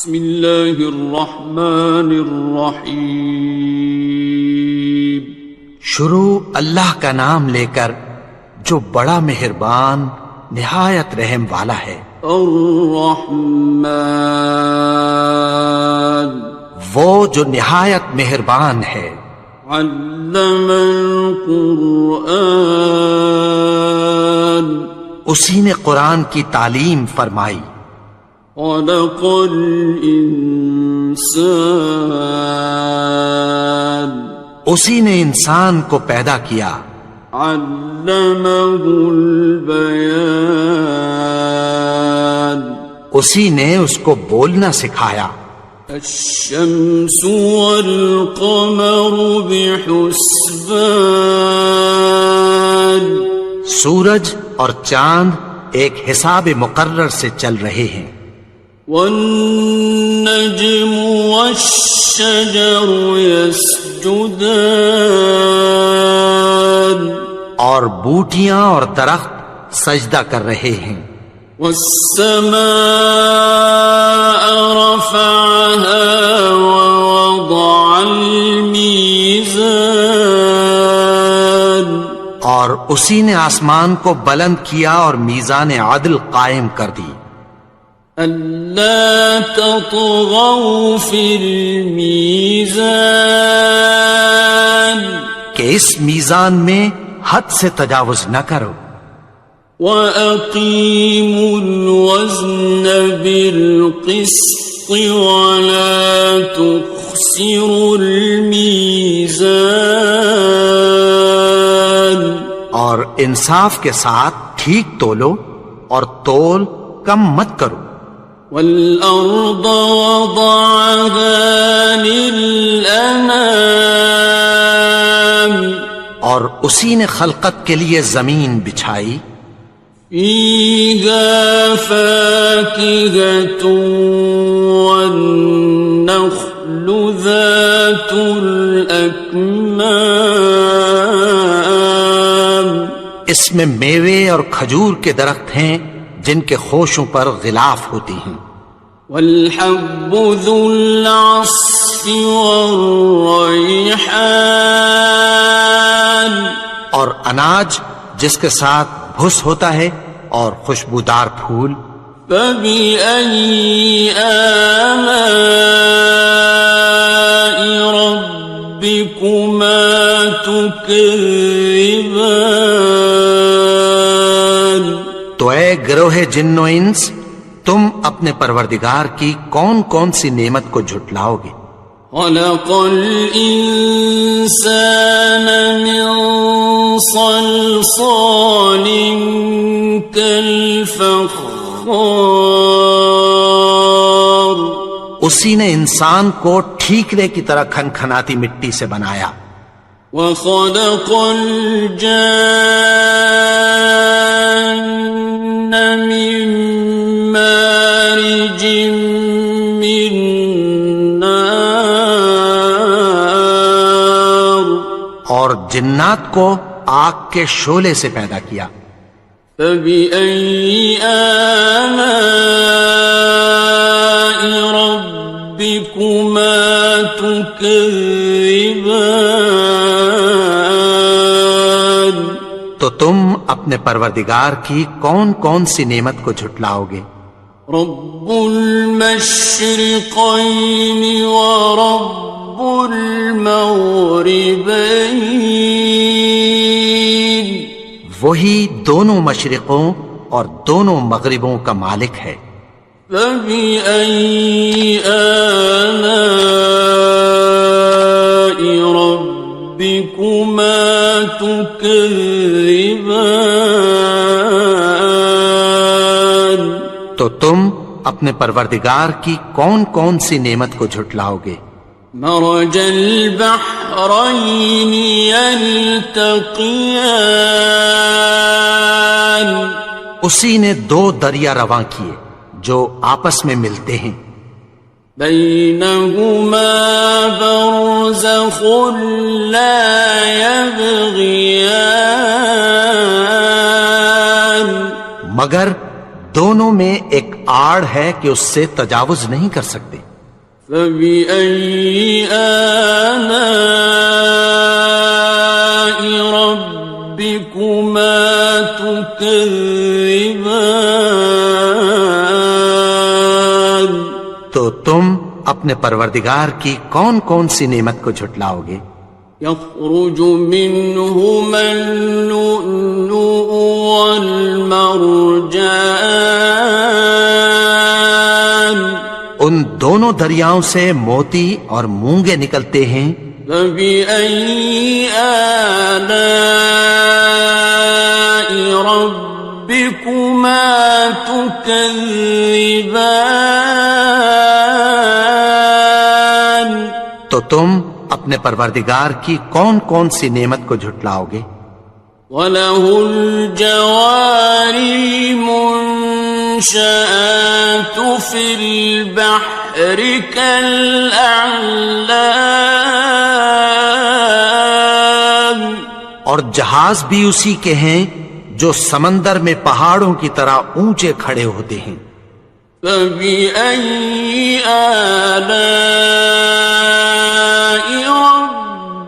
بسم اللہ الرحمن الرحیم. شروع اللہ کا نام لے کر جو بڑا مہربان نہایت رحم والا ہے. الرحمن وہ جو نہایت مہربان ہے. علم القرآن اسی نے قرآن کی تعلیم فرمائی. خلق الانسان اسی نے انسان کو پیدا کیا. علمہ البیان اسی نے اس کو بولنا سکھایا. الشمس والقمر بحسبان سورج اور چاند ایک حساب مقرر سے چل رہے ہیں. والنجم والشجر يسجدان اور بوٹیاں اور درخت سجدہ کر رہے ہیں. والسماء رفعها ووضع الميزان اور اسی نے آسمان کو بلند کیا اور میزان عدل قائم کر دی. ألا تطغوا في الميزان کہ اس میزان میں حد سے تجاوز نہ کرو. وَأَقِيمُوا الْوَزْنَ بِالْقِسْطِ وَلَا تُخْسِرُوا الْمِيزَانَ اور انصاف کے ساتھ ٹھیک تولو اور تول کم مت کرو. وَالْأَرْضَ وَضَعَهَا لِلْأَنَامِ اور اسی نے خلقت کے لیے زمین بچھائی. فِيهَا فَاكِهَةٌ وَالنَّخْلُ ذَاتُ الْأَكْمَامِ اس میں میوے اور کھجور کے درخت ہیں جن کے خوشوں پر غلاف ہوتی ہیں. وَالْحَبُّ ذُو الْعَصْفِ وَالرَّيْحَانِ اور اناج جس کے ساتھ بھس ہوتا ہے اور خوشبودار پھول. فَبِأَيِّ آلَاءِ رَبِّكُمَا تُكَذِّبَانِ تو اے گروہ جن و انس تم اپنے پروردگار کی کون کون سی نعمت کو جھٹلاؤ گے. خَلَقَ الْإِنسَانَ مِنْ صَلْصَالٍ كَالْفَخَّارِ اسی نے انسان کو ٹھیکرے کی طرح کھنکھناتی مٹی سے بنایا. وَخَلَقَ الْجَانَّ مِن مَّارِجٍ مِّن نَّارٍ اور جنات کو آگ کے شعلے سے پیدا کیا. فَبِأَيِّ آلَاءِ رَبِّكُمَا تُكَذِّبَانِ تو تم اپنے پروردگار کی کون کون سی نعمت کو جھٹلاؤ گے. رب المشرقین ورب المغربین وہی دونوں مشرقوں اور دونوں مغربوں کا مالک ہے. فَبِأَيِّ آلَاءِ رَبِّكُمَا تُكَذِّبَانِ تو تم اپنے پروردگار کی کون کون سی نعمت کو جھٹلاؤ گے. مرج البحرین یلتقیان اسی نے دو دریا رواں کیے جو آپس میں ملتے ہیں. بینہما برزخ لا یبغیان مگر دونوں میں ایک آڑ ہے کہ اس سے تجاوز نہیں کر سکتے۔ فبأي آلاء ربكما تكذبان؟ تو تم اپنے پروردگار کی کون کون سی نعمت کو جھٹلاؤ گے؟ يخرج منهما اللؤلؤ والمرجان، ان دونوں دریاؤں سے موتی اور مونگے نکلتے ہیں۔ فبأي آلاء ربكما تكذبان؟ تو تم اپنے پروردگار کی کون کون سی نعمت کو جھٹلاؤ گے؟ وَلَهُ الْجَوَارِ الْمُنشَآتُ فِي الْبَحْرِ كَالْأَعْلَامِ، اور جہاز بھی اسی کے ہیں جو سمندر میں پہاڑوں کی طرح اونچے کھڑے ہوتے ہیں۔ فَبِأَيِّ آلَاءِ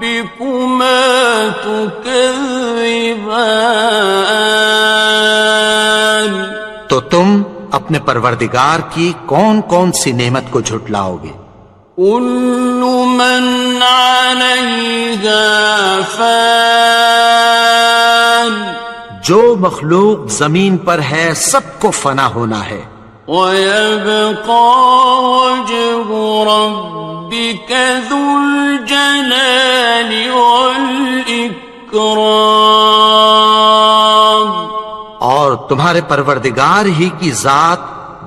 رَبِّكُمَا تُكَذِّبَانِ؟ تو تم اپنے پروردگار کی کون کون سی نعمت کو جھٹلاؤ گے؟ كُلُّ مَنْ عَلَيْهَا فَانٍ، جو مخلوق زمین پر ہے سب کو فنا ہونا ہے۔ وَيَبْقَى وَجْهُ رَبِّكَ ذُو الْجَلَالِ وَالْإِكْرَامِ، اور تمہارے پروردگار ہی کی ذات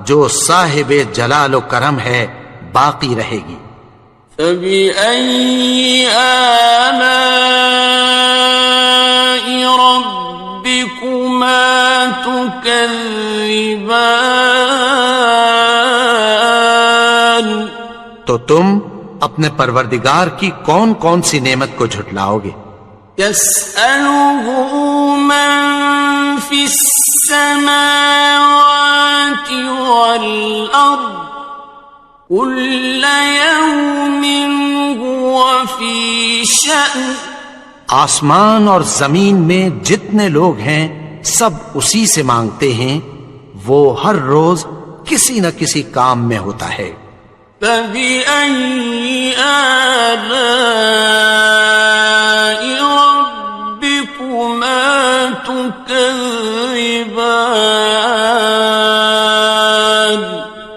جو صاحب جلال و کرم ہے باقی رہے گی۔ فَبِأَيِّ آلَاءِ رَبِّكُمَا تُكَذِّبَانِ؟ تو تم اپنے پروردگار کی کون کون سی نعمت کو جھٹلاؤ گے؟ يَسْأَلُهُ مَن فِي السَّمَاوَاتِ وَالْأَرْضِ كُلَّ يَوْمٍ هُوَ فِي شَأْنٍ، آسمان اور زمین میں جتنے لوگ ہیں سب اسی سے مانگتے ہیں، وہ ہر روز کسی نہ کسی کام میں ہوتا ہے۔ فَبِأَيِّ آلَاءِ رَبِّكُمَا تُكَذِّبَانِ؟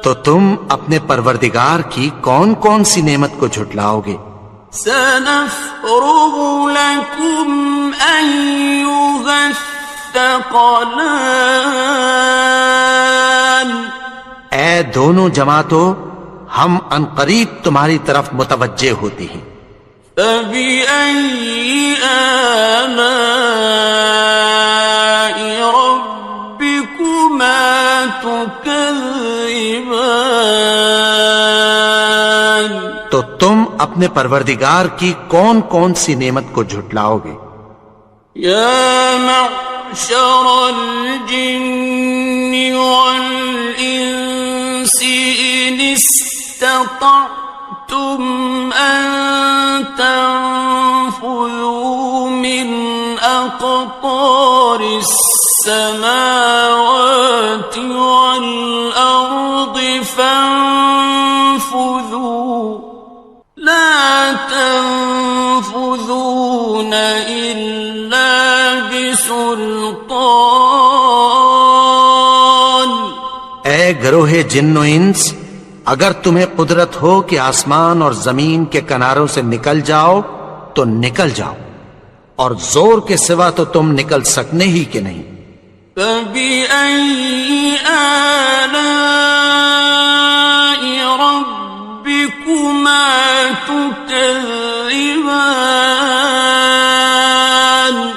تو تم اپنے پروردگار کی کون کون سی نعمت کو جھٹلاؤ گے؟ سَنَفْرُغُ لَكُمْ أَيُّهَ الثَّقَلَانِ، اے دونوں جماعتوں، ہم عنقریب تمہاری طرف متوجہ ہوتے ہیں۔ فَبِأَيِّ آلَاءِ رَبِّكُمَا تُكَذِّبَانِ؟ تو تم اپنے پروردگار کی کون کون سی نعمت کو جھٹلاؤ گے؟ يَا مَعْشَرَ الْجِنِّ وَالْإِنسِ إِنِ اسْتَطَعْتُمْ أَن تَنفُذُوا مِنْ أَقْطَارِ السَّمَاوَاتِ وَالْأَرْضِ فَانفُذُوا لَا تَنفُذُونَ إِلَّا بِسُلْطَانٍ۔ اے گروہ جن و انس، اگر تمہیں قدرت ہو کہ آسمان اور زمین کے کناروں سے نکل جاؤ تو نکل جاؤ، اور زور کے سوا تو تم نکل سکنے ہی کہ نہیں۔ فَبِأَيِّ آلَاءِ رَبِّكُمَا تُكَذِّبَانِ؟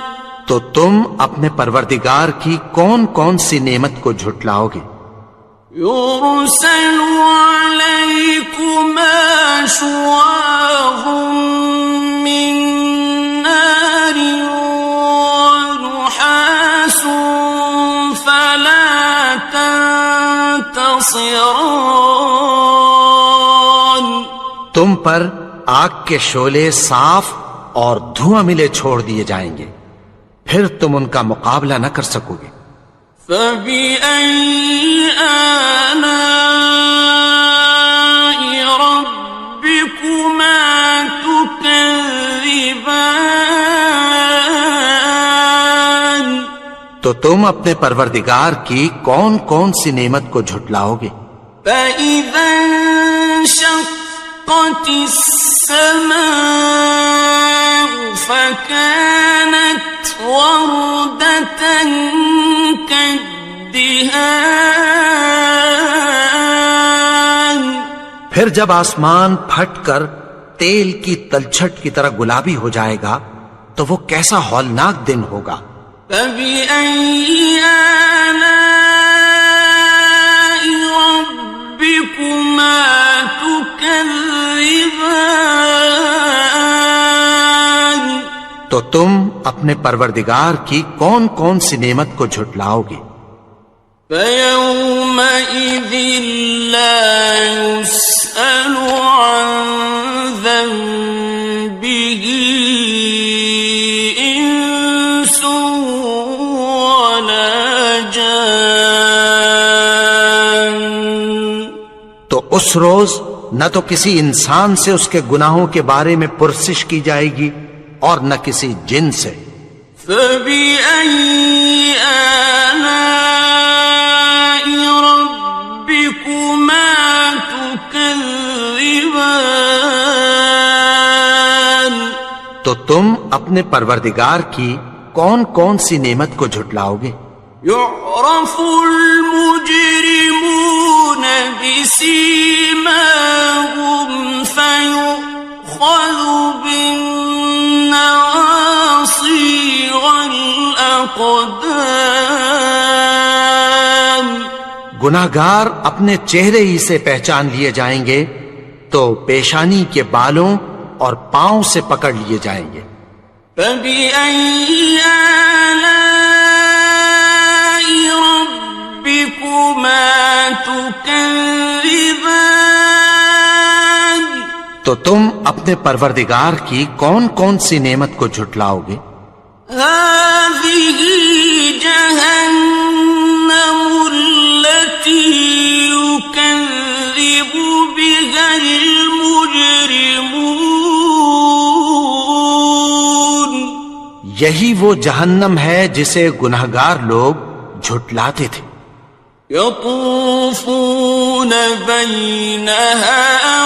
تو تم اپنے پروردگار کی کون کون سی نعمت کو جھٹلاؤ گے؟ يُرْسَلُ عَلَيْكُمَا شُوَاظٌ مِّن نَّارٍ وَنُحَاسٌ فَلَا تَنتَصِرَانِ؟ تم پر آگ کے شعلے صاف اور دھواں ملے چھوڑ دیے جائیں گے، پھر تم ان کا مقابلہ نہ کر سکو گے۔ فَبِأَيِّ آلَاءِ رَبِّكُمَا تُكَذِّبَانِ؟ تو تم اپنے پروردگار کی کون کون سی نعمت کو جھٹلاؤ گے؟ فَإِذَا انشَقَّتِ السَّمَاءُ فَكَانَتْ وَرْدَةً كَالدِّهَانِ، پھر جب آسمان پھٹ کر تیل کی تلچھٹ کی طرح گلابی ہو جائے گا تو وہ کیسا ہولناک دن ہوگا۔ فَبِأَيِّ آلَاءِ رَبِّكُمَا تُكَذِّبَانِ؟ تو تم اپنے پروردگار کی کون کون سی نعمت کو جھٹلاؤ گے؟ فَيَوْمَئِذٍ لَا يُسْأَلُ عَنْ ذَنبِهِ إِنسٌ وَلَا جَانٌ۔ تو اس روز نہ تو کسی انسان سے اس کے گناہوں کے بارے میں پرسش کی جائے گی اور نہ کسی جن سے۔ فَبِأَيِّ آلَاءِ رَبِّكُمَا تُكَذِّبَانِ؟ تو تم اپنے پروردگار کی کون کون سی نعمت کو جھٹلاؤ گے؟ يُعْرَفُ الْمُجْرِمُونَ بِسِيمَاهُمْ فَيُؤْخَذُ بِالنَّوَاصِي وَالْأَقْدَامِ۔ گناہگار اپنے چہرے ہی سے پہچان لیے جائیں گے تو پیشانی کے بالوں اور پاؤں سے پکڑ لیے جائیں گے۔ فَبِأَيِّ آلَاءِ رَبِّكُمَا تُكَذِّبَانِ؟ تو تم اپنے پروردگار کی کون کون سی نعمت کو جھٹلاؤ گے؟ هَذِهِ جَهَنَّمُ الَّتِي يُكَذِّبُ بِهَا الْمُجْرِمُونَ۔ یہی وہ جہنم ہے جسے گناہگار لوگ جھٹلاتے تھے۔ يَطُوفُونَ بَيْنَهَا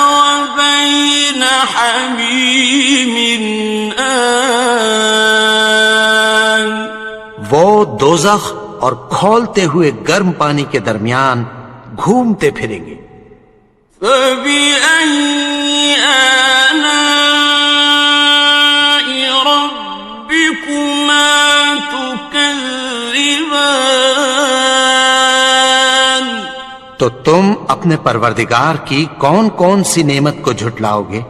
وَبَيْنَ حَمِيمٍ آنٍ۔ وہ دوزخ اور کھولتے ہوئے گرم پانی کے درمیان گھومتے پھریں گے۔ فَبِأَيِّ آلَاءِ رَبِّكُمَا تُكَذِّبَانِ؟ تو تم اپنے پروردگار کی کون کون سی نعمت کو جھٹلاؤ گے؟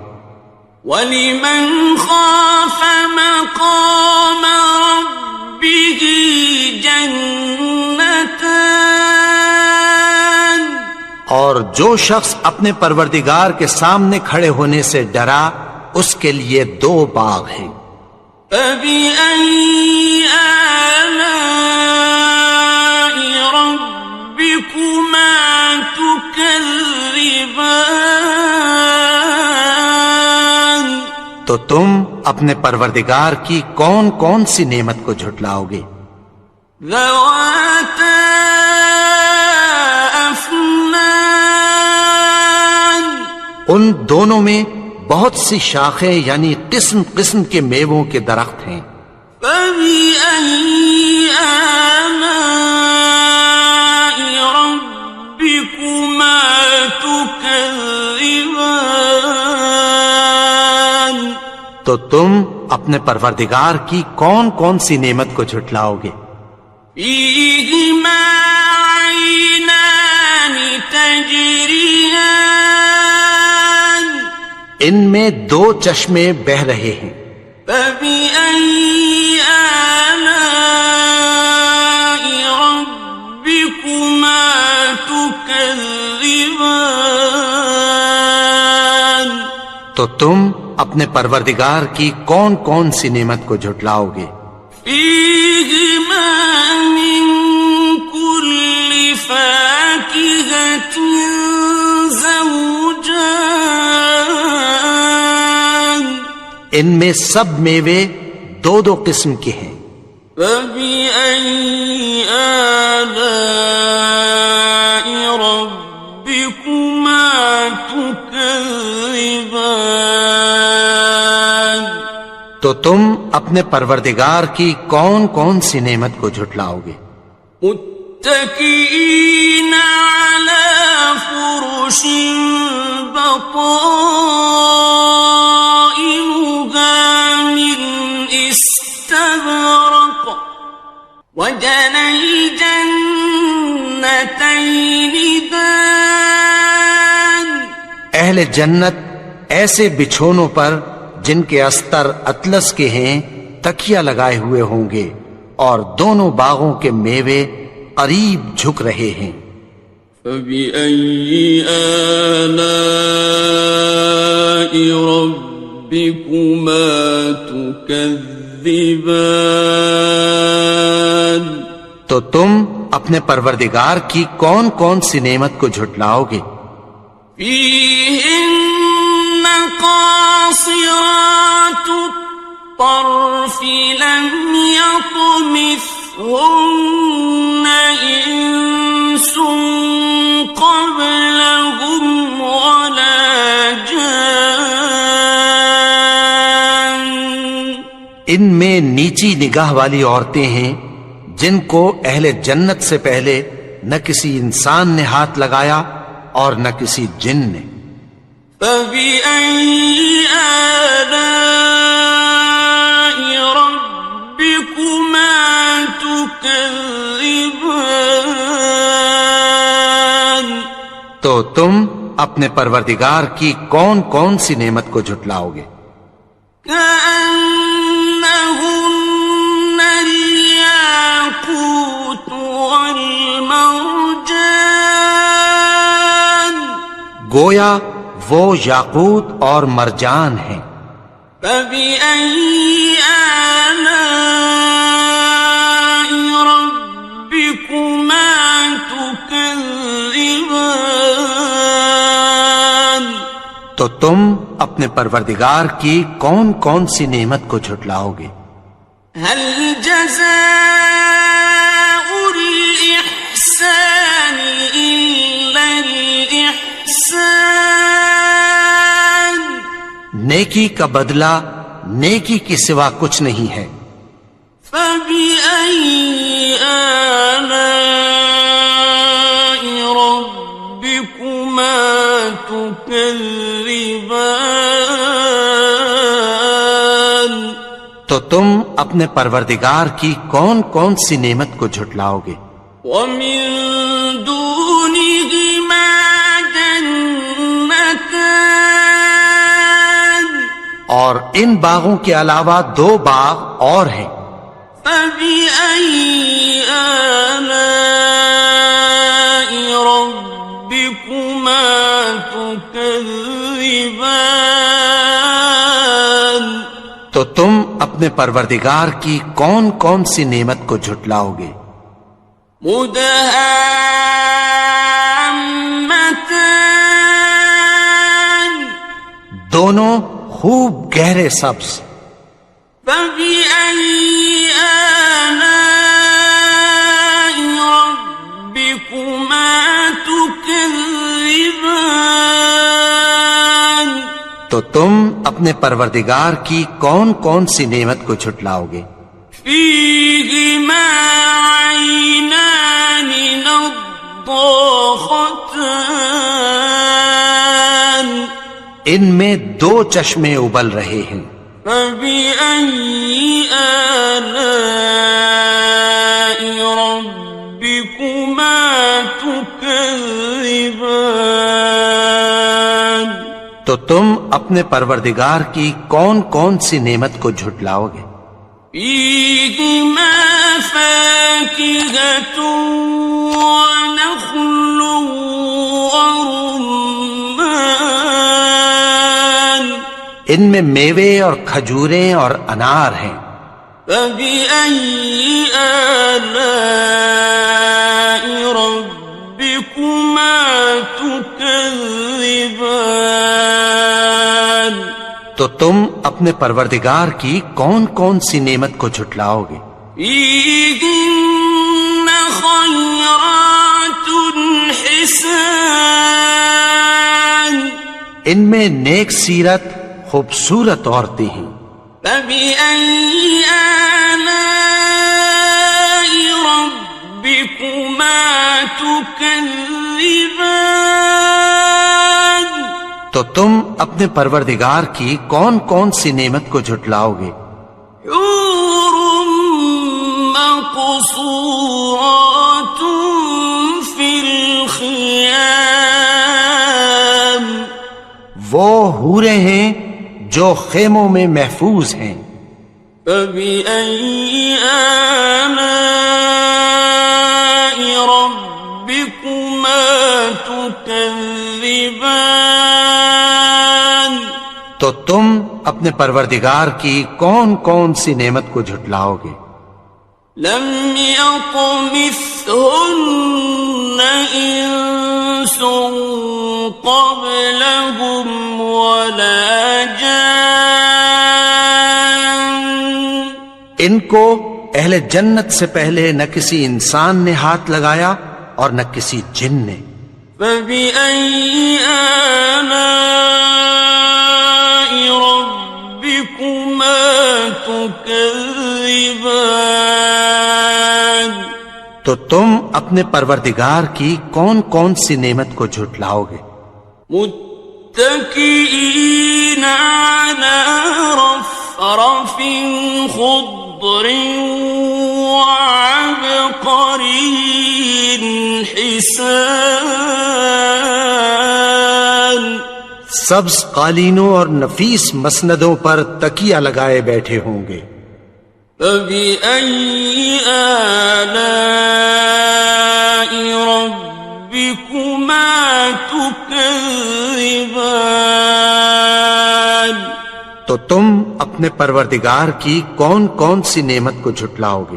وَلِمَنْ خَافَ مَقَامَ رَبِّهِ جَنَّتَانِ؟ اور جو شخص اپنے پروردگار کے سامنے کھڑے ہونے سے ڈرا اس کے لیے 2 باغ ہیں۔ فَبِأَيِّ آلَاءِ رَبِّكُمَا تُكَذِّبَانِ؟ تو تم اپنے پروردگار کی کون کون سی نعمت کو جھٹلاؤ گے؟ ذَوَاتَا أَفْنَانٍ؟ ان دونوں میں بہت سی شاخیں یعنی قسم قسم کے میووں کے درخت ہیں۔ فَبِأَيِّ آلَاءِ رَبِّكُمَا تُكَذِّبَانِ؟ تو تم اپنے پروردگار کی کون کون سی نعمت کو جھٹلاؤ گے؟ فِيهِمَا عَيْنَانِ تَجْرِيَانِ؟ ان میں 2 چشمے بہ رہے ہیں۔ فَبِأَيِّ آلَاءِ رَبِّكُمَا تُكَذِّبَانِ؟ تو تم اپنے پروردگار کی کون کون سی نعمت کو جھٹلاؤ گے؟ فیہما من کل فاکہۃ زوجان، ان میں سب میوے دو دو قسم کے ہیں۔ فبأي آلاء ربكما تكذبان، تو تم اپنے پروردگار کی کون کون سی نعمت کو جھٹلاؤ گے؟ متكئين على فرش بطائنها من استبرق، وجنى الجنتين دان، اہل جنت ایسے بچھونوں پر جن کے استر اطلس کے ہیں تکیہ لگائے ہوئے ہوں گے، اور دونوں باغوں کے میوے قریب جھک رہے ہیں۔ فبأي آلاء ربكما تكذبان، تو تم اپنے پروردگار کی کون کون سی نعمت کو جھٹلاؤ گے؟ فيهن قاصرات الطرف لم يطمثهن إنس قبلهم ولا جان، ان میں نیچی نگاہ والی عورتیں ہیں جن کو اہل جنت سے پہلے نہ کسی انسان نے ہاتھ لگایا اور نہ کسی جن نے۔ فبأي آلاء ربكما تكذبان، تو تم اپنے پروردگار کی کون کون سی نعمت کو جھٹلاؤ گے؟ كأنهن الياقوت والمرجان، گویا وہ یاقوت اور مرجان ہیں۔ فبأي آلاء ربكما تكذبان، تو تم اپنے پروردگار کی کون کون سی نعمت کو جھٹلاؤ گے؟ هل جزاء الإحسان إلا الإحسان، نیکی کا بدلہ نیکی کے سوا کچھ نہیں ہے۔ فبأي آلاء ربكما تكذبان، تو تم اپنے پروردگار کی کون کون سی نعمت کو جھٹلاؤ گے؟ ومن دونهما جنتان، اور ان باغوں کے علاوہ دو باغ اور ہیں۔ فبأي آلاء ربكما تكذبان، تو تم اپنے پروردگار کی کون کون سی نعمت کو جھٹلاؤ گے؟ مدهامتان، دونوں خوب گہرے سبز۔ فبأي آلاء ربكما تكذبان، تو تم اپنے پروردگار کی کون کون سی نعمت کو جھٹلاؤ گے؟ فيهما عينان نضاختان، ان میں دو چشمے ابل رہے ہیں۔ فبأي آلاء ربكما تكذبان، تو تم اپنے پروردگار کی کون کون سی نعمت کو جھٹلاؤ گے؟ فيهما فاكهة ونخل ورمان، ان میں میوے اور کھجوریں اور انار ہیں۔ فبأي آلاء ربكما تكذبان؟ تو تم اپنے پروردگار کی کون کون سی نعمت کو جھٹلاؤ گے؟ فيهن خيرات حسان، ان میں نیک سیرت خوبصورت عورتیں ہیں۔ فبأي آلاء ربكما تكذبان؟ تو تم اپنے پروردگار کی کون کون سی نعمت کو جھٹلاؤ گے؟ حور مقصورات في الخيام، وہ حوریں ہیں جو خیموں میں محفوظ ہیں۔ فبأي آلاء ربكما تكذبان؟ تو تم اپنے پروردگار کی کون کون سی نعمت کو جھٹلاؤ گے؟ لم يطمثهن إنس قبلهم ولا جان، ان کو اہل جنت سے پہلے نہ کسی انسان نے ہاتھ لگایا اور نہ کسی جن نے۔ فبأي آلاء ربكما تكذبان؟ تو تم اپنے پروردگار کی کون کون سی نعمت کو جھٹلاؤ گے؟ متكئين على رفرف خضر وعبقري حسان، سبز قالینوں اور نفیس مسندوں پر تکیہ لگائے بیٹھے ہوں گے۔ فبأي آلاء ربكما تكذبان؟ تو تم اپنے پروردگار کی کون کون سی نعمت کو جھٹلاؤ گے؟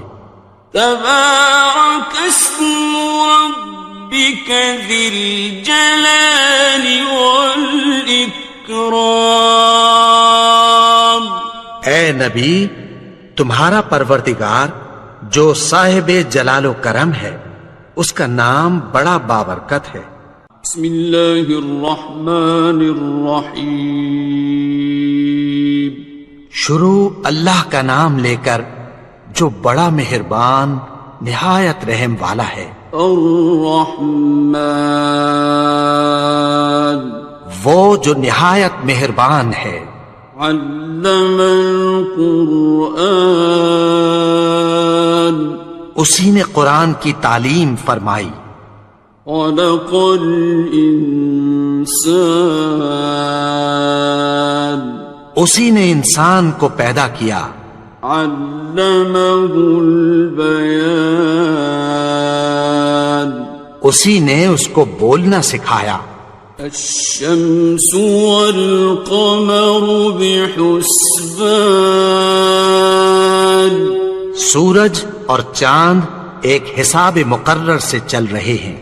تبارك اسم ربك ذي الجلال والإكرام۔ اے نبی، تمہارا پروردگار جو صاحب جلال و کرم ہے، اس کا نام بڑا بابرکت ہے۔ بسم اللہ الرحمن الرحیم، شروع اللہ کا نام لے کر جو بڑا مہربان نہایت رحم والا ہے۔ الرحمن، وہ جو نہایت مہربان ہے۔ علم القرآن، اسی نے قرآن کی تعلیم فرمائی۔ خلق الانسان، اسی نے انسان کو پیدا کیا۔ علمہ البیان، اسی نے اس کو بولنا سکھایا۔ الشمس والقمر بحسبان، سورج اور چاند ایک حساب مقرر سے چل رہے ہیں۔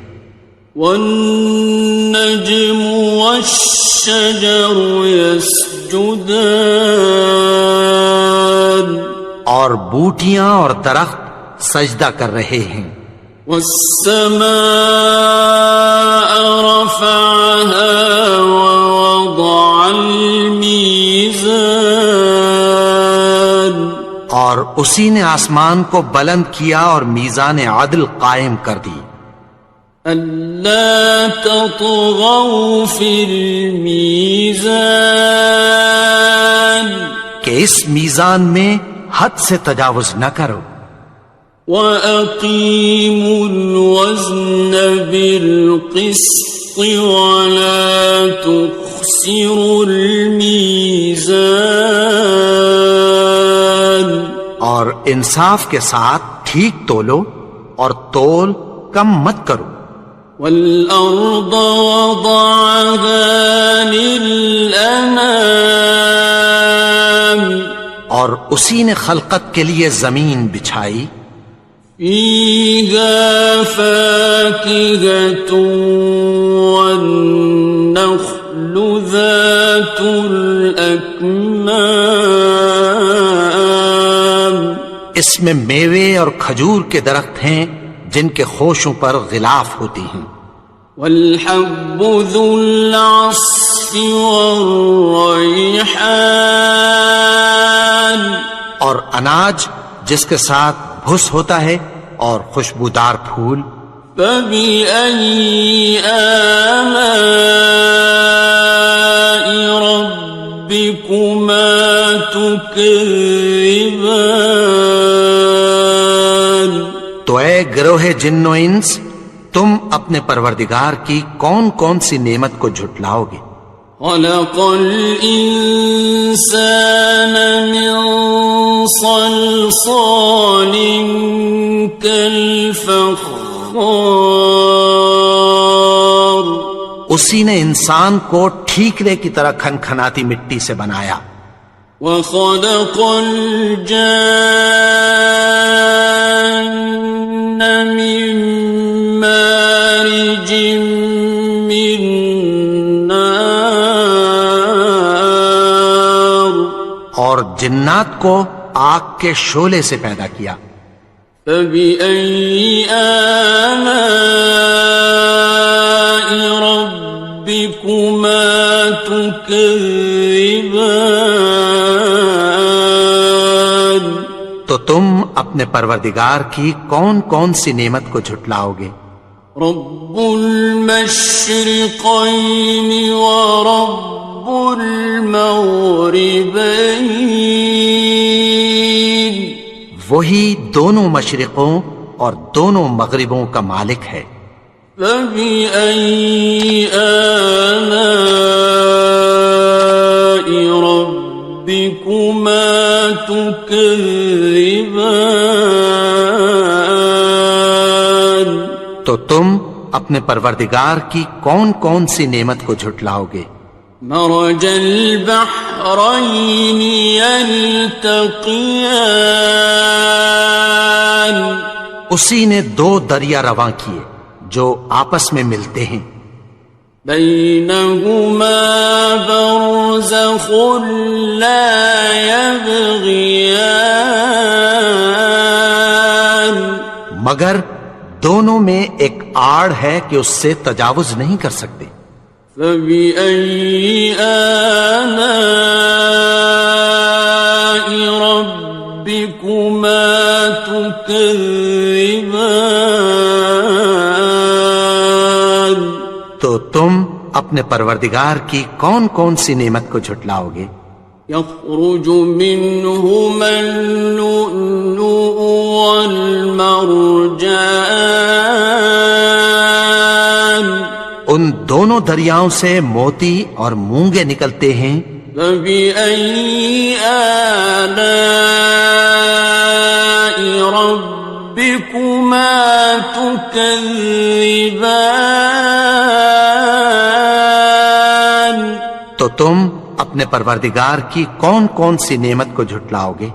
والنجم والشجر يسجدان، اور بوٹیاں اور درخت سجدہ کر رہے ہیں۔ والسماء رفعها ووضع الميزان، اور اسی نے آسمان کو بلند کیا اور میزان عدل قائم کر دی۔ ألا تطغوا في الميزان، کہ اس میزان میں حد سے تجاوز نہ کرو۔ وَأَقِيمُوا الْوَزْنَ بِالْقِسْطِ وَلَا تُخْسِرُوا الْمِيزَانَ، اور انصاف کے ساتھ ٹھیک تولو اور تول کم مت کرو۔ وَالْأَرْضَ وَضَعَهَا لِلْأَنَامِ، اور اسی نے خلقت کے لیے زمین بچھائی، فيها فاكهة والنخل ذات الأكمام، اس میں میوے اور کھجور کے درخت ہیں جن کے خوشوں پر غلاف ہوتی ہیں، والحب ذو العصف والریحان، اور اناج جس کے ساتھ بھس ہوتا ہے اور خوشبودار پھول، فبأي آلاء ربكما تكذبان۔ تو اے گروہ جن و انس، تم اپنے پروردگار کی کون کون سی نعمت کو جھٹلاؤ گے؟ خلق الإنسان من صلصال كالفخار، اسی نے انسان کو ٹھیکرے کی طرح کھنکھناتی مٹی سے بنایا، وخلق الجان من مارج من نار، اور جنات کو آگ کے شعلے سے پیدا کیا، فبأي آلاء ربكما تكذبان۔ تو تم اپنے پروردگار کی کون کون سی نعمت کو جھٹلاؤ گے؟ رب المشرقين ورب المغربين، وہی دونوں مشرقوں اور دونوں مغربوں کا مالک ہے، فبأي آلاء ربكما تكذبان۔ تو تم اپنے پروردگار کی کون کون سی نعمت کو جھٹلاؤ گے؟ مرج البحرين يلتقيان، اسی نے دو دریا رواں کیے جو آپس میں ملتے ہیں، بينهما برزخ لا يبغيان، مگر دونوں میں ایک آڑ ہے کہ اس سے تجاوز نہیں کر سکتے، فبأي آلاء ربكما تكذبان۔ تو تم اپنے پروردگار کی کون کون سی نعمت کو جھٹلاؤ گے؟ يخرج منهما اللؤلؤ والمرجان، ان دونوں دریاؤں سے موتی اور مونگے نکلتے ہیں، فبأي آلاء ربكما تكذبان۔ تو تم اپنے پروردگار کی کون کون سی نعمت کو جھٹلاؤ گے؟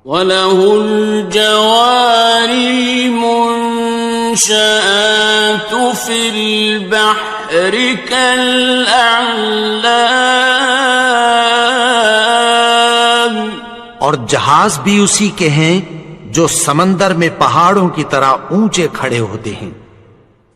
وَلَهُ الْجَوَارِ الْمُنشَآتُ فِي الْبَحْرِ كَالْأَعْلَامِ، اور جہاز بھی اسی کے ہیں جو سمندر میں پہاڑوں کی طرح اونچے کھڑے ہوتے ہیں،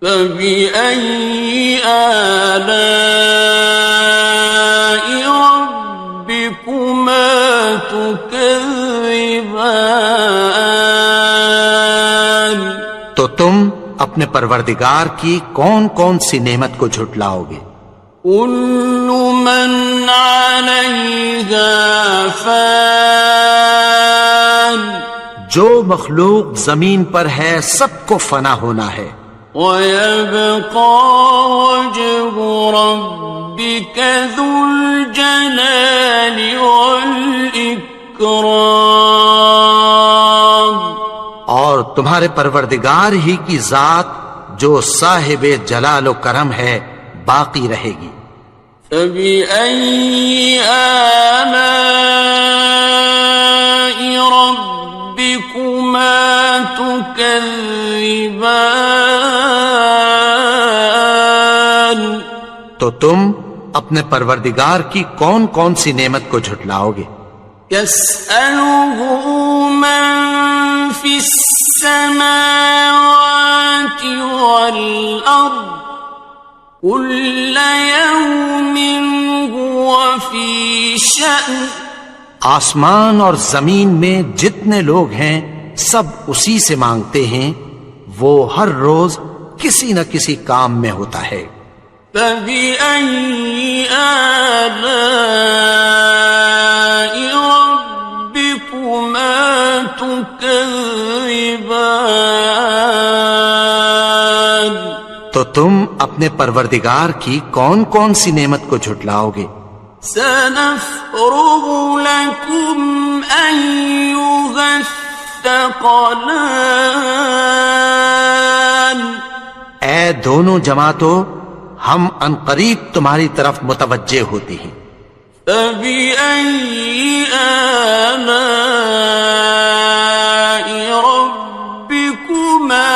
فَبِأَيِّ آلَاءِ رَبِّكُمَا تُكَذِّبَانِ۔ تو تم اپنے پروردگار کی کون کون سی نعمت کو جھٹلاؤ گے؟ كل من عليها فان، جو مخلوق زمین پر ہے سب کو فنا ہونا ہے، ويبقى وجه ربك ذو الجلال والإكرام، اور تمہارے پروردگار ہی کی ذات جو صاحب جلال و کرم ہے باقی رہے گی۔ فبأي آلاء تكذبان تو تم اپنے پروردگار کی کون کون سی نعمت کو جھٹلاؤ گے؟ يسأله من في السماوات والأرض كل يوم هو في شأن آسمان اور زمین میں جتنے لوگ ہیں سب اسی سے مانگتے ہیں، وہ ہر روز کسی نہ کسی کام میں ہوتا ہے۔ فبأي آلاء ربكما تكذبان تو تم اپنے پروردگار کی کون کون سی نعمت کو جھٹلاؤ گے؟ سنفرغ لكم أيها الثقلان اے دونوں جماعتوں، ہم عنقریب تمہاری طرف متوجہ ہوتے ہیں۔ فبأي آلاء ربكما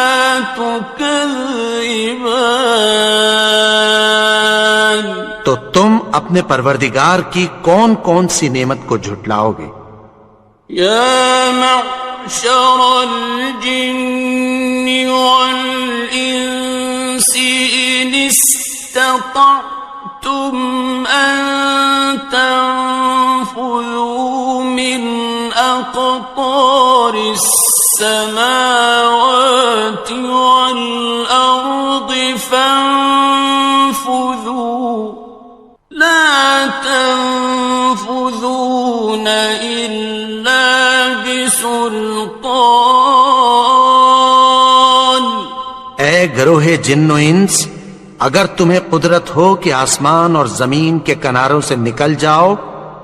تكذبان تو تم اپنے پروردگار کی کون کون سی نعمت کو جھٹلاؤ گے؟ يا معشر الجن والإنس إن استطعتم أن تنفذوا من أقطار السماوات والأرض فانفذوا لا تنفذون إلا بسلطان اے گروہ جن و انس، اگر تمہیں قدرت ہو کہ آسمان اور زمین کے کناروں سے نکل جاؤ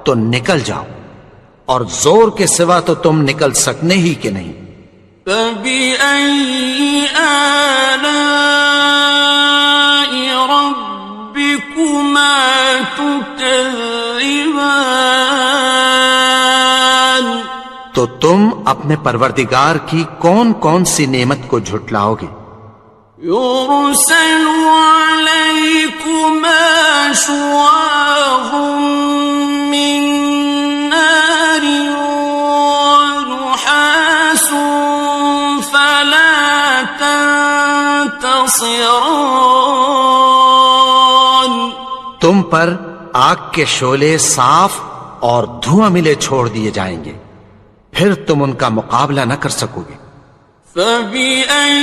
تو نکل جاؤ، اور زور کے سوا تو تم نکل سکنے ہی کہ نہیں۔ فبأي آلاء ربكما تكذبان تو تم اپنے پروردگار کی کون کون سی نعمت کو جھٹلاؤ گے؟ يرسل عليكما شواظ من نار ونحاس فلا تنتصران تم پر آگ کے شعلے صاف اور دھواں ملے چھوڑ دیے جائیں گے، پھر تم ان کا مقابلہ نہ کر سکو گے۔ فبأي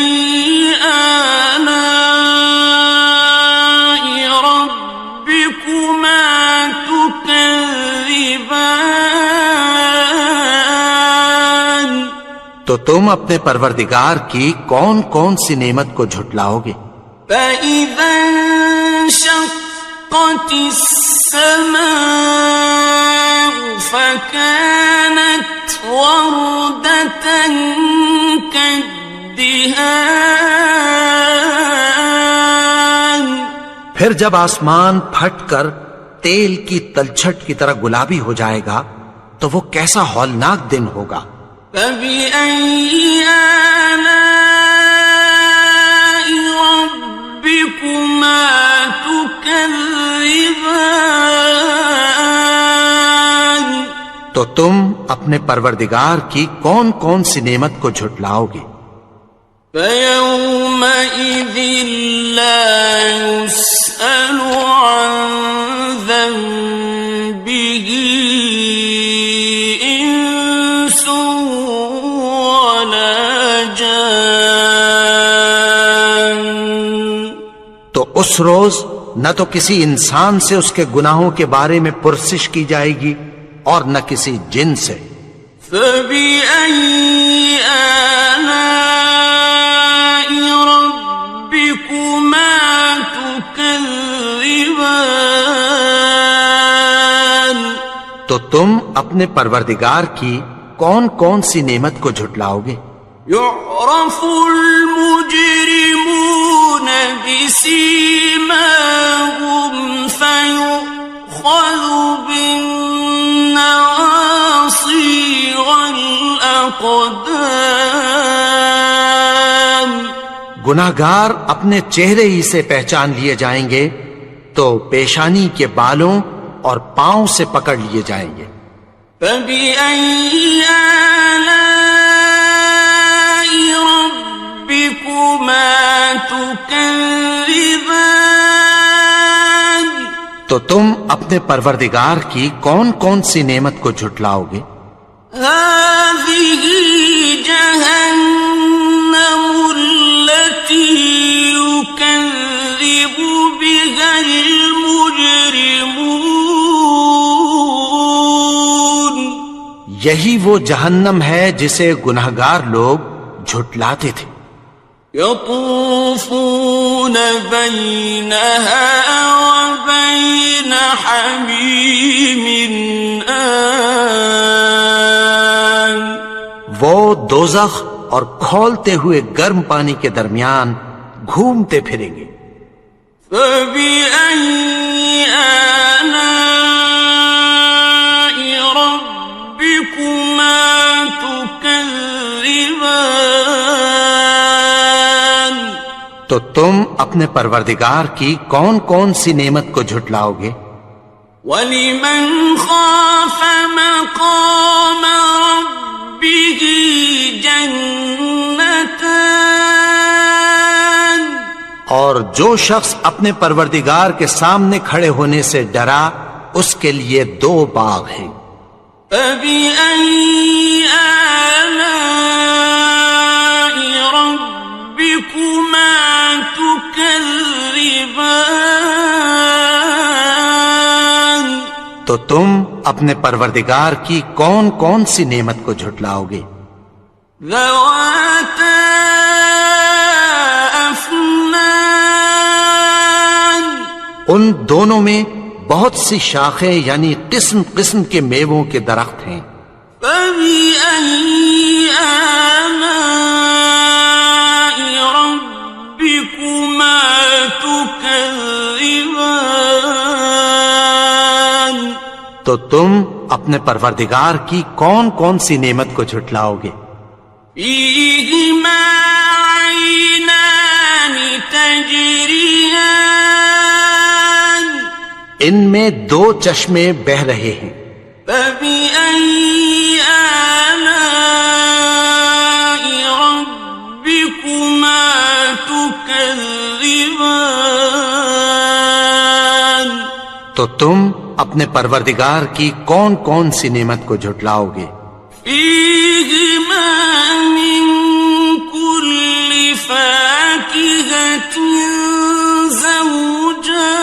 آلاء ربكما تكذبان تو تم اپنے پروردگار کی کون کون سی نعمت کو جھٹلاؤ گے؟ فإذا انشقت السماء فكانت وردة كالدهان پھر جب آسمان پھٹ کر تیل کی تلچھٹ کی طرح گلابی ہو جائے گا تو وہ کیسا ہولناک دن ہوگا۔ فبأي آلاء ربكما تكذبان تو تم اپنے پروردگار کی کون کون سی نعمت کو جھٹلاؤ گے؟ فيومئذ لا يسأل عن ذنبه إنس ولا جان تو اس روز نہ تو کسی انسان سے اس کے گناہوں کے بارے میں پرسش کی جائے گی اور نہ کسی جن سے۔ فبأي آلاء ربكما تكذبان تو تم اپنے پروردگار کی کون کون سی نعمت کو جھٹلاؤ گے؟ يعرف المجرمون بسيماهم فيؤخذ بالنواصي والأقدام گناہگار اپنے چہرے ہی سے پہچان لیے جائیں گے تو پیشانی کے بالوں اور پاؤں سے پکڑ لیے جائیں گے۔ فَبِأَيِّ آلَاءِ رَبِّكُمَا تُكَذِّبَانِ؟ تو تم اپنے پروردگار کی کون کون سی نعمت کو جھٹلاؤ گے؟ هَٰذِهِ جَهَنَّمُ الَّتِي يُكَذِّبُ بِهَا الْمُجْرِمُونَ۔ یہی وہ جہنم ہے جسے گناہگار لوگ جھٹلاتے تھے۔ يطوفون بينها وبين حميم آن۔ وہ دوزخ اور کھولتے ہوئے گرم پانی کے درمیان گھومتے پھریں گے۔ فَبِأَيِّ آلَاءِ رَبِّكُمَا تُكَذِّبَانِ؟ تو تم اپنے پروردگار کی کون کون سی نعمت کو جھٹلاؤ گے؟ وَلِمَنْ خَافَ مَقَامَ رَبِّهِ جَنَّتَانِ؟ اور جو شخص اپنے پروردگار کے سامنے کھڑے ہونے سے ڈرا اس کے لیے 2 باغ ہیں۔ فَبِأَيِّ آلَاءِ رَبِّكُمَا تُكَذِّبَانِ؟ تو تم اپنے پروردگار کی کون کون سی نعمت کو جھٹلاؤ گے؟ ذَوَاتَا أَفْنَانٍ؟ ان دونوں میں بہت سی شاخیں یعنی قسم قسم کے میووں کے درخت ہیں۔ فَبِأَيِّ آلَاءِ رَبِّكُمَا تُكَذِّبَانِ؟ تو تم اپنے پروردگار کی کون کون سی نعمت کو جھٹلاؤ گے؟ فِيهِمَا عَيْنَانِ تَجْرِيَانِ؟ ان میں 2 چشمے بہ رہے ہیں۔ فَبِأَيِّ آلَاءِ رَبِّكُمَا تُكَذِّبَانِ؟ تو تم اپنے پروردگار کی کون کون سی نعمت کو جھٹلاؤ گے؟ فِيهِمَا مِن كُلِّ فَاكِهَةٍ زَوْجَانِ؟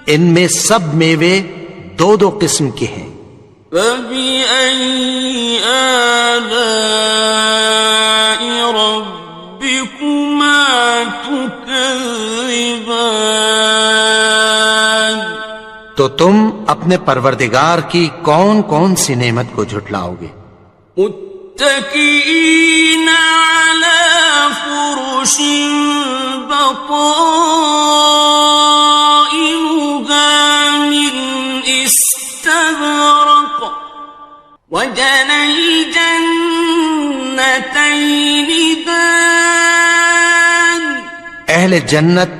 ان میں سب میوے 2 قسم کے ہیں۔ فَبِأَيِّ آلَاءِ رَبِّكُمَا تُكَذِّبَانِ؟ تو تم اپنے پروردگار کی کون کون سی نعمت کو جھٹلاؤ گے؟ متكئين على فرش بطائنها من استبرق وجنى الجنتين دان۔ اہل جنت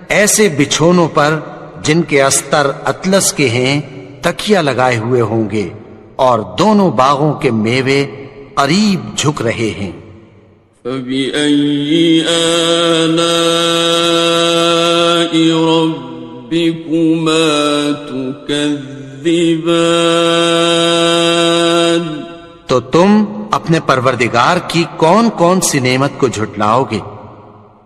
ایسے بچھونوں پر جن کے استر اطلس کے ہیں تکیہ لگائے ہوئے ہوں گے اور دونوں باغوں کے میوے قریب جھک رہے ہیں۔ فَبِأَيِّ آلَاءِ رَبِّكُمَا تُكَذِّبَانِ؟ تو تم اپنے پروردگار کی کون کون سی نعمت کو جھٹلاؤ گے؟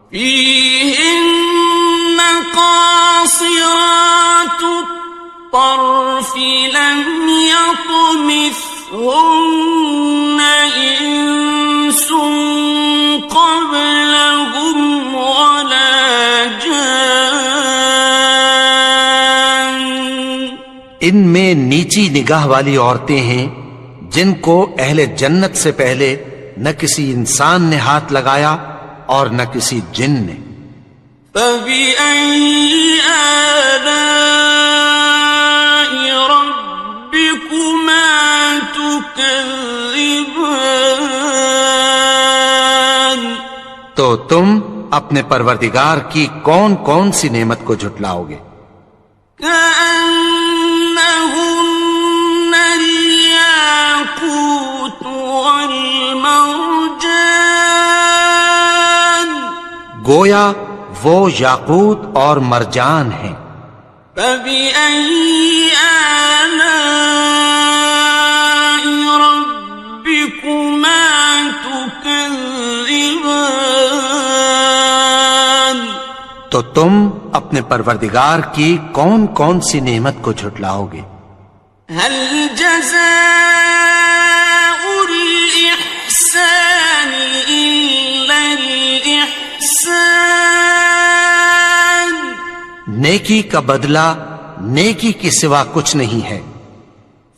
فِيهِنَّ قَاصِرَاتُ الطَّرْفِ لَمْ يَطْمِثْهُنَّ إِنسٌ قَبْلَهُمْ وَلَا جَانٌّ۔ ان میں نیچی نگاہ والی عورتیں ہیں جن کو اہل جنت سے پہلے نہ کسی انسان نے ہاتھ لگایا اور نہ کسی جن نے۔ فَبِأَيِّ آلَاءِ رَبِّكُمَا تُكَذِّبَانِ؟ تو تم اپنے پروردگار کی کون کون سی نعمت کو جھٹلاؤ گے؟ كأنهن الياقوت والمرجان گویا وہ یاقوت اور مرجان ہیں۔ فبأي آلاء ربكما تكذبان تو تم اپنے پروردگار کی کون کون سی نعمت کو جھٹلاؤ گے؟ هل جزاء الإحسان إلا الإحسان نیکی کا بدلہ نیکی کے سوا کچھ نہیں ہے۔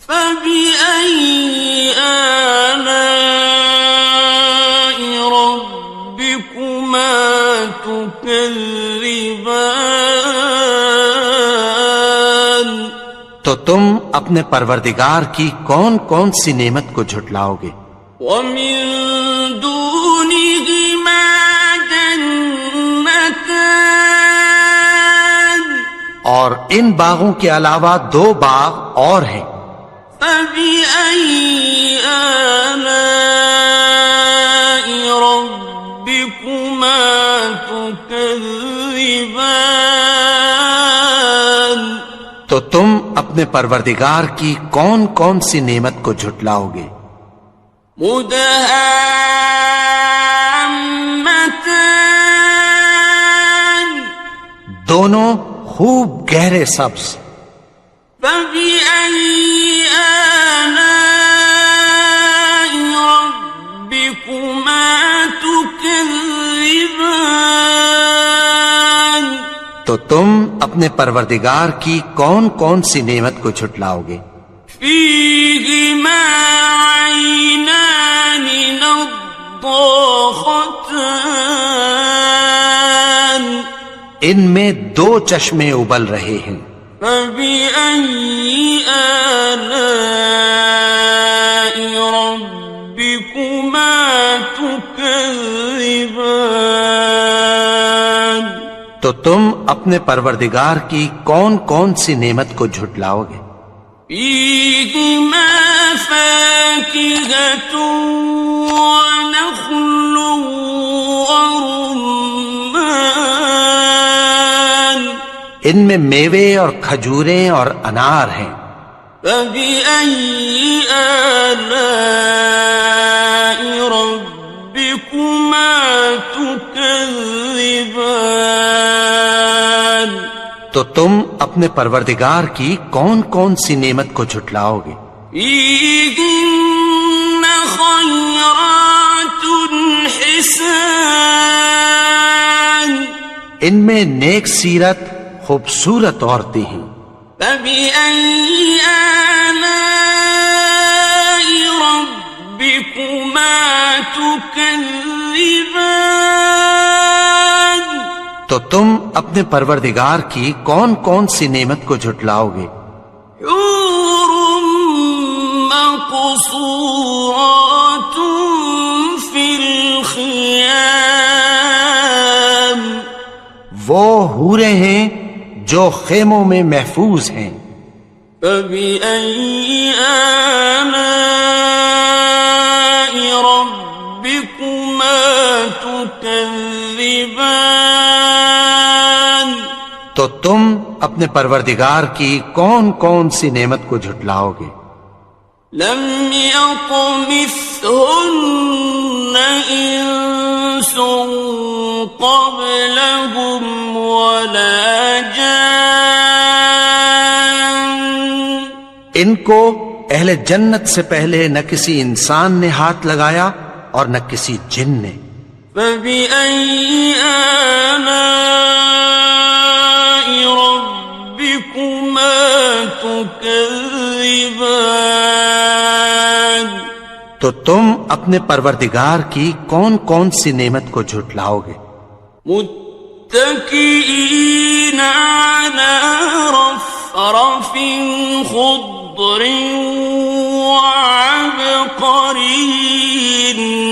فبأي آلاء ربكما تكذبان تو تم اپنے پروردگار کی کون کون سی نعمت کو جھٹلاؤ گے؟ ومن دونهما جنتان اور ان باغوں کے علاوہ دو باغ اور ہیں۔ فبأي آلاء ربكما تكذبان تو تم اپنے پروردگار کی کون کون سی نعمت کو جھٹلاؤ گے؟ مدهامتان دونوں خوب گہرے سبز۔ فبأي آلاء ربكما تكذبان تو تم اپنے پروردگار کی کون کون سی نعمت کو جھٹلاؤ گے؟ فيهما عينان نضاختان ان میں دو چشمے ابل رہے ہیں۔ فبأي آلاء ربكما تكذبان تو تم اپنے پروردگار کی کون کون سی نعمت کو جھٹلاؤ گے؟ فيهما فاكهة ونخل ورمان ان میں میوے اور کھجوریں اور انار ہیں۔ فبأي آلاء ربكما تكذبان تو تم اپنے پروردگار کی کون کون سی نعمت کو جھٹلاؤ گے؟ فيهن خيرات حسان ان میں نیک سیرت خوبصورت عورتیں ہیں۔ فبأي آلاء ربكما تكذبان تو تم اپنے پروردگار کی کون کون سی نعمت کو جھٹلاؤ گے؟ حور مقصورات في الخيام وہ حوریں ہیں جو خیموں میں محفوظ ہیں۔ فبأي آلاء ربكما تكذبان تو تم اپنے پروردگار کی کون کون سی نعمت کو جھٹلاؤ گے؟ لم يطمثهن إنس قبلهم ولا جان ان کو اہل جنت سے پہلے نہ کسی انسان نے ہاتھ لگایا اور نہ کسی جن نے۔ فبأي آلاء ربكما تكذبان تو تم اپنے پروردگار کی کون کون سی نعمت کو جھٹلاؤ گے؟ متكئين على رفرف خضر وعبقري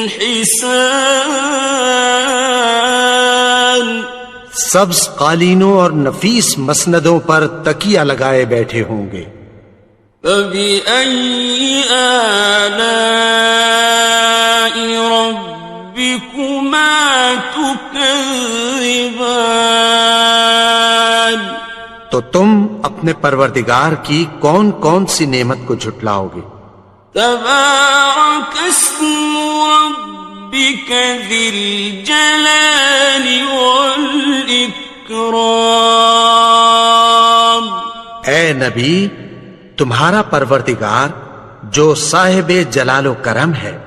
حسان سبز قالینوں اور نفیس مسندوں پر تکیہ لگائے بیٹھے ہوں گے. فَبِأَيِّ آلَاءِ رَبِّكُمَا تُكَذِّبَانِ تو تم اپنے پروردگار کی کون کون سی نعمت کو جھٹلاؤ گے؟ تبارک اسم ربک ذی الجلال والاکرام. اے نبی، تمہارا پروردگار جو صاحب جلال و کرم ہے،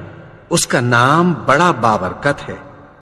اس کا نام بڑا بابرکت ہے.